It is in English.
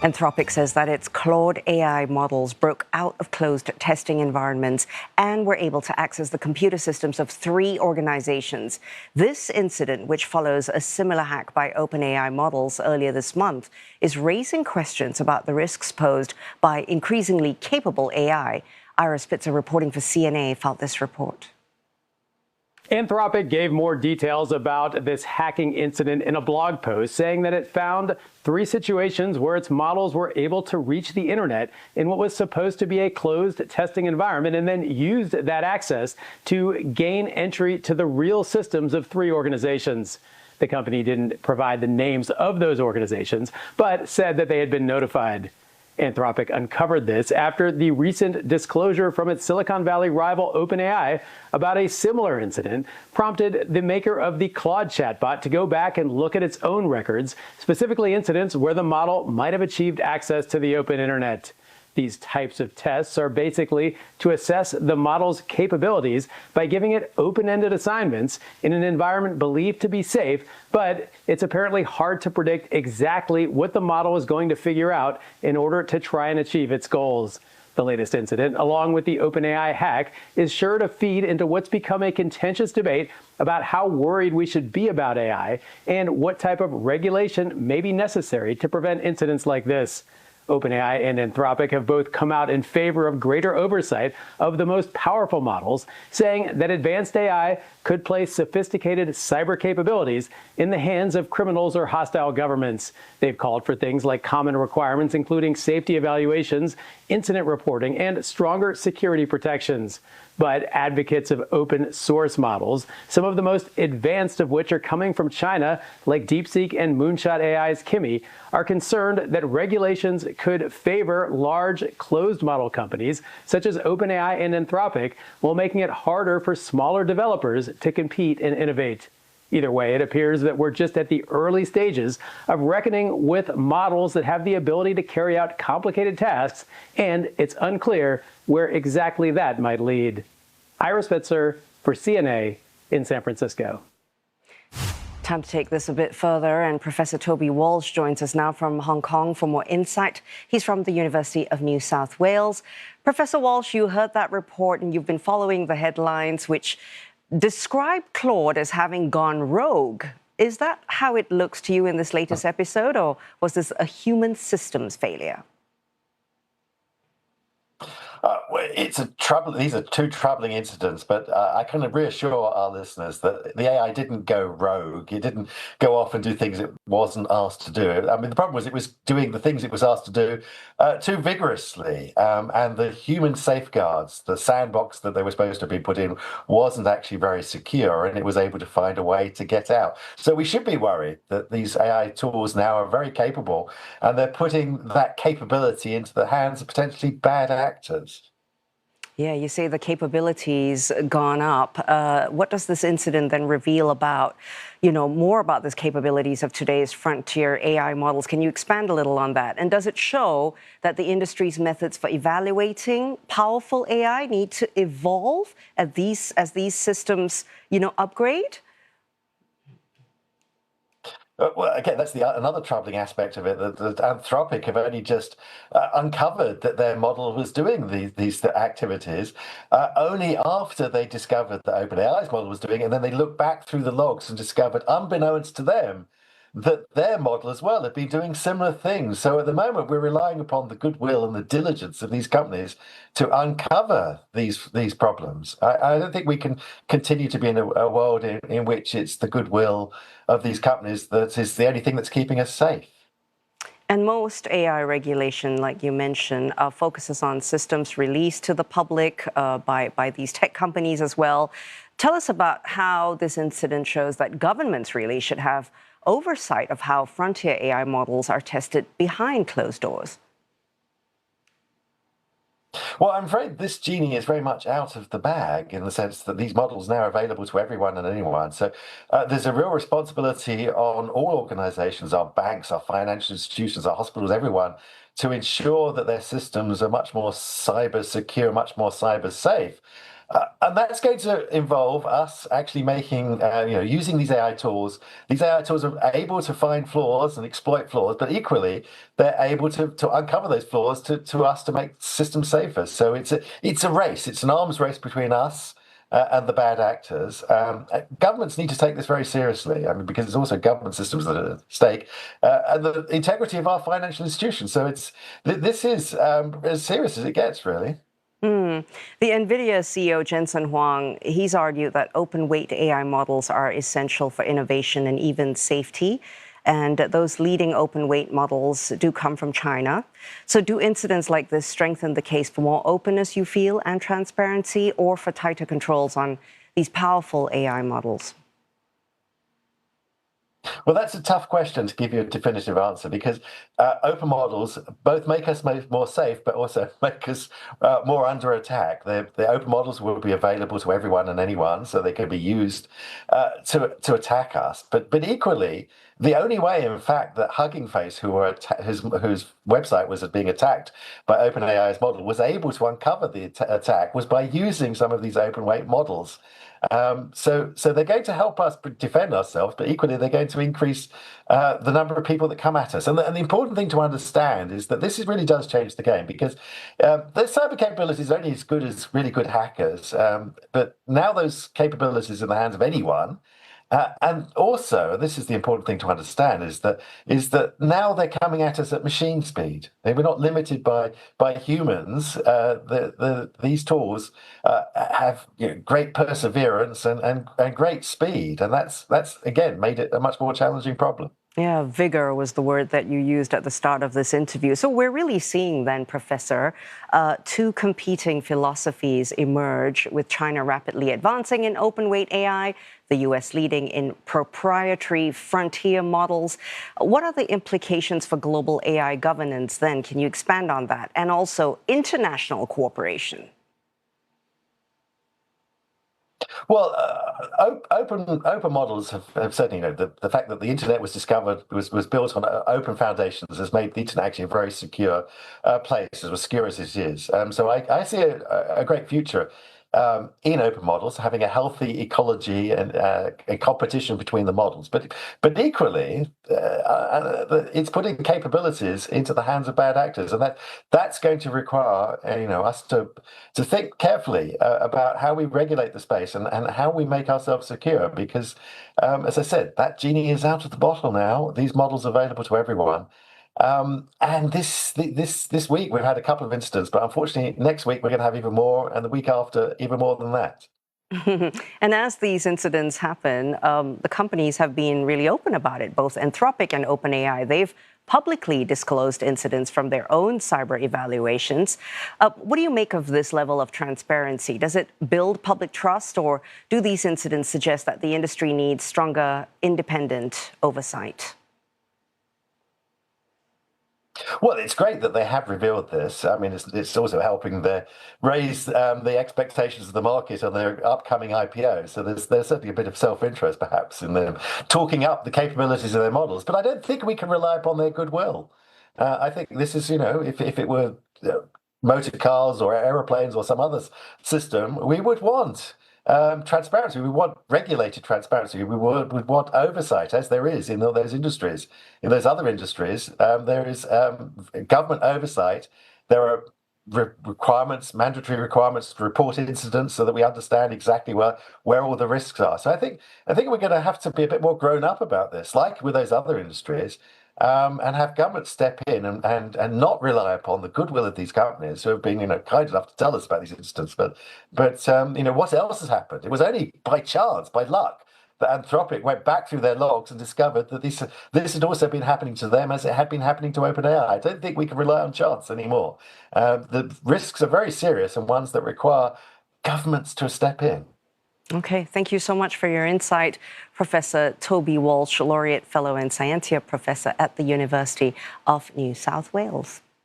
Anthropic says that its Claude AI models broke out of closed testing environments and were able to access the computer systems of 3 organizations. This incident, which follows a similar hack by OpenAI models earlier this month, is raising questions about the risks posed by increasingly capable AI. Ira Spitzer, reporting for CNA, filed this report. Anthropic gave more details about this hacking incident in a blog post, saying that it found 3 situations where its models were able to reach the internet in what was supposed to be a closed testing environment, and then used that access to gain entry to the real systems of 3 organizations. The company didn't provide the names of those organizations, but said that they had been notified. Anthropic uncovered this after the recent disclosure from its Silicon Valley rival OpenAI about a similar incident prompted the maker of the Claude chatbot to go back and look at its own records, specifically incidents where the model might have achieved access to the open internet. These types of tests are basically to assess the model's capabilities by giving it open-ended assignments in an environment believed to be safe, but it's apparently hard to predict exactly what the model is going to figure out in order to try and achieve its goals. The latest incident, along with the OpenAI hack, is sure to feed into what's become a contentious debate about how worried we should be about AI and what type of regulation may be necessary to prevent incidents like this. OpenAI and Anthropic have both come out in favor of greater oversight of the most powerful models, saying that advanced AI could place sophisticated cyber capabilities in the hands of criminals or hostile governments. They've called for things like common requirements, including safety evaluations, incident reporting, and stronger security protections. But advocates of open source models, some of the most advanced of which are coming from China, like DeepSeek and Moonshot AI's Kimi, are concerned that regulations could favor large closed model companies such as OpenAI and Anthropic, while making it harder for smaller developers to compete and innovate. Either way, it appears that we're just at the early stages of reckoning with models that have the ability to carry out complicated tasks, and it's unclear where exactly that might lead. Ira Spitzer for CNA in San Francisco. Time to take this a bit further, and Professor Toby Walsh joins us now from Hong Kong for more insight. He's from the University of New South Wales. Professor Walsh, you heard that report and you've been following the headlines which describe Claude as having gone rogue. Is that how it looks to you in this latest episode, or was this a human systems failure? These are 2 troubling incidents, but I kind of reassure our listeners that the AI didn't go rogue. It didn't go off and do things it wasn't asked to do. I mean, the problem was it was doing the things it was asked to do too vigorously, and the human safeguards, the sandbox that they were supposed to be put in, wasn't actually very secure, and it was able to find a way to get out. So we should be worried that these AI tools now are very capable, and they're putting that capability into the hands of potentially bad actors. Yeah, you say the capabilities gone up. What does this incident then reveal about, more about these capabilities of today's frontier AI models? Can you expand a little on that? And does it show that the industry's methods for evaluating powerful AI need to evolve as these systems, upgrade? Well, again, that's another troubling aspect of it. That Anthropic have only just uncovered that their model was doing these activities only after they discovered that OpenAI's model was doing it, and then they looked back through the logs and discovered, unbeknownst to them, that their model as well had been doing similar things. So at the moment, we're relying upon the goodwill and the diligence of these companies to uncover these problems. I don't think we can continue to be in a world in which it's the goodwill of these companies that is the only thing that's keeping us safe. And most AI regulation, like you mentioned, focuses on systems released to the public by these tech companies as well. Tell us about how this incident shows that governments really should have oversight of how frontier AI models are tested behind closed doors. Well, I'm afraid this genie is very much out of the bag in the sense that these models now are available to everyone and anyone. So there's a real responsibility on all organizations, our banks, our financial institutions, our hospitals, everyone, to ensure that their systems are much more cyber secure, much more cyber safe. And that's going to involve us actually making, using these AI tools. These AI tools are able to find flaws and exploit flaws, but equally, they're able to uncover those flaws to us to make systems safer. So it's a race. It's an arms race between us and the bad actors. Governments need to take this very seriously. I mean, because it's also government systems that are at stake, and the integrity of our financial institutions. So this is as serious as it gets, really. The NVIDIA CEO Jensen Huang, he's argued that open weight AI models are essential for innovation and even safety. And those leading open weight models do come from China. So do incidents like this strengthen the case for more openness, you feel, and transparency, or for tighter controls on these powerful AI models? Well, that's a tough question to give you a definitive answer because open models both make us more safe, but also make us more under attack. The open models will be available to everyone and anyone, so they can be used to attack us. But equally, the only way, in fact, that Hugging Face, whose website was being attacked by OpenAI's model, was able to uncover the attack was by using some of these open weight models. So they're going to help us defend ourselves, but equally they're going to increase the number of people that come at us. And the important thing to understand is that really does change the game because the cyber capabilities are only as good as really good hackers. But now those capabilities in the hands of anyone. And also, this is the important thing to understand, is that now they're coming at us at machine speed. They were not limited by humans. These tools have great perseverance and great speed, and that's again made it a much more challenging problem. Yeah, vigor was the word that you used at the start of this interview. So we're really seeing then, Professor, two competing philosophies emerge, with China rapidly advancing in open weight AI, the US leading in proprietary frontier models. What are the implications for global AI governance then? Can you expand on that? And also international cooperation? Well, open models have certainly, the fact that the internet was discovered was built on open foundations has made the internet actually a very secure place, as secure as it is. So I see a great future in open models, having a healthy ecology and a competition between the models. But equally, it's putting capabilities into the hands of bad actors, and that's going to require us to think carefully about how we regulate the space and how we make ourselves secure. Because, as I said, that genie is out of the bottle now. These models are available to everyone. And this week we've had a couple of incidents, but unfortunately next week we're going to have even more, and the week after even more than that. And as these incidents happen, the companies have been really open about it, both Anthropic and OpenAI. They've publicly disclosed incidents from their own cyber evaluations. What do you make of this level of transparency? Does it build public trust, or do these incidents suggest that the industry needs stronger independent oversight? Well, it's great that they have revealed this. I mean, it's also helping raise the expectations of the market on their upcoming IPO. So there's certainly a bit of self-interest, perhaps, in them talking up the capabilities of their models. But I don't think we can rely upon their goodwill. I think this is, if it were motor cars or aeroplanes or some other system, we would want transparency. We want regulated transparency. We would want oversight, as there is in all those industries. In those other industries, there is government oversight. There are mandatory requirements to report incidents so that we understand exactly where all the risks are. So I think we're going to have to be a bit more grown up about this, like with those other industries. And have governments step in and not rely upon the goodwill of these companies who have been kind enough to tell us about these incidents. But what else has happened? It was only by chance, by luck, that Anthropic went back through their logs and discovered that this had also been happening to them as it had been happening to OpenAI. I don't think we can rely on chance anymore. The risks are very serious and ones that require governments to step in. Okay, thank you so much for your insight, Professor Toby Walsh, Laureate Fellow and Scientia Professor at the University of New South Wales.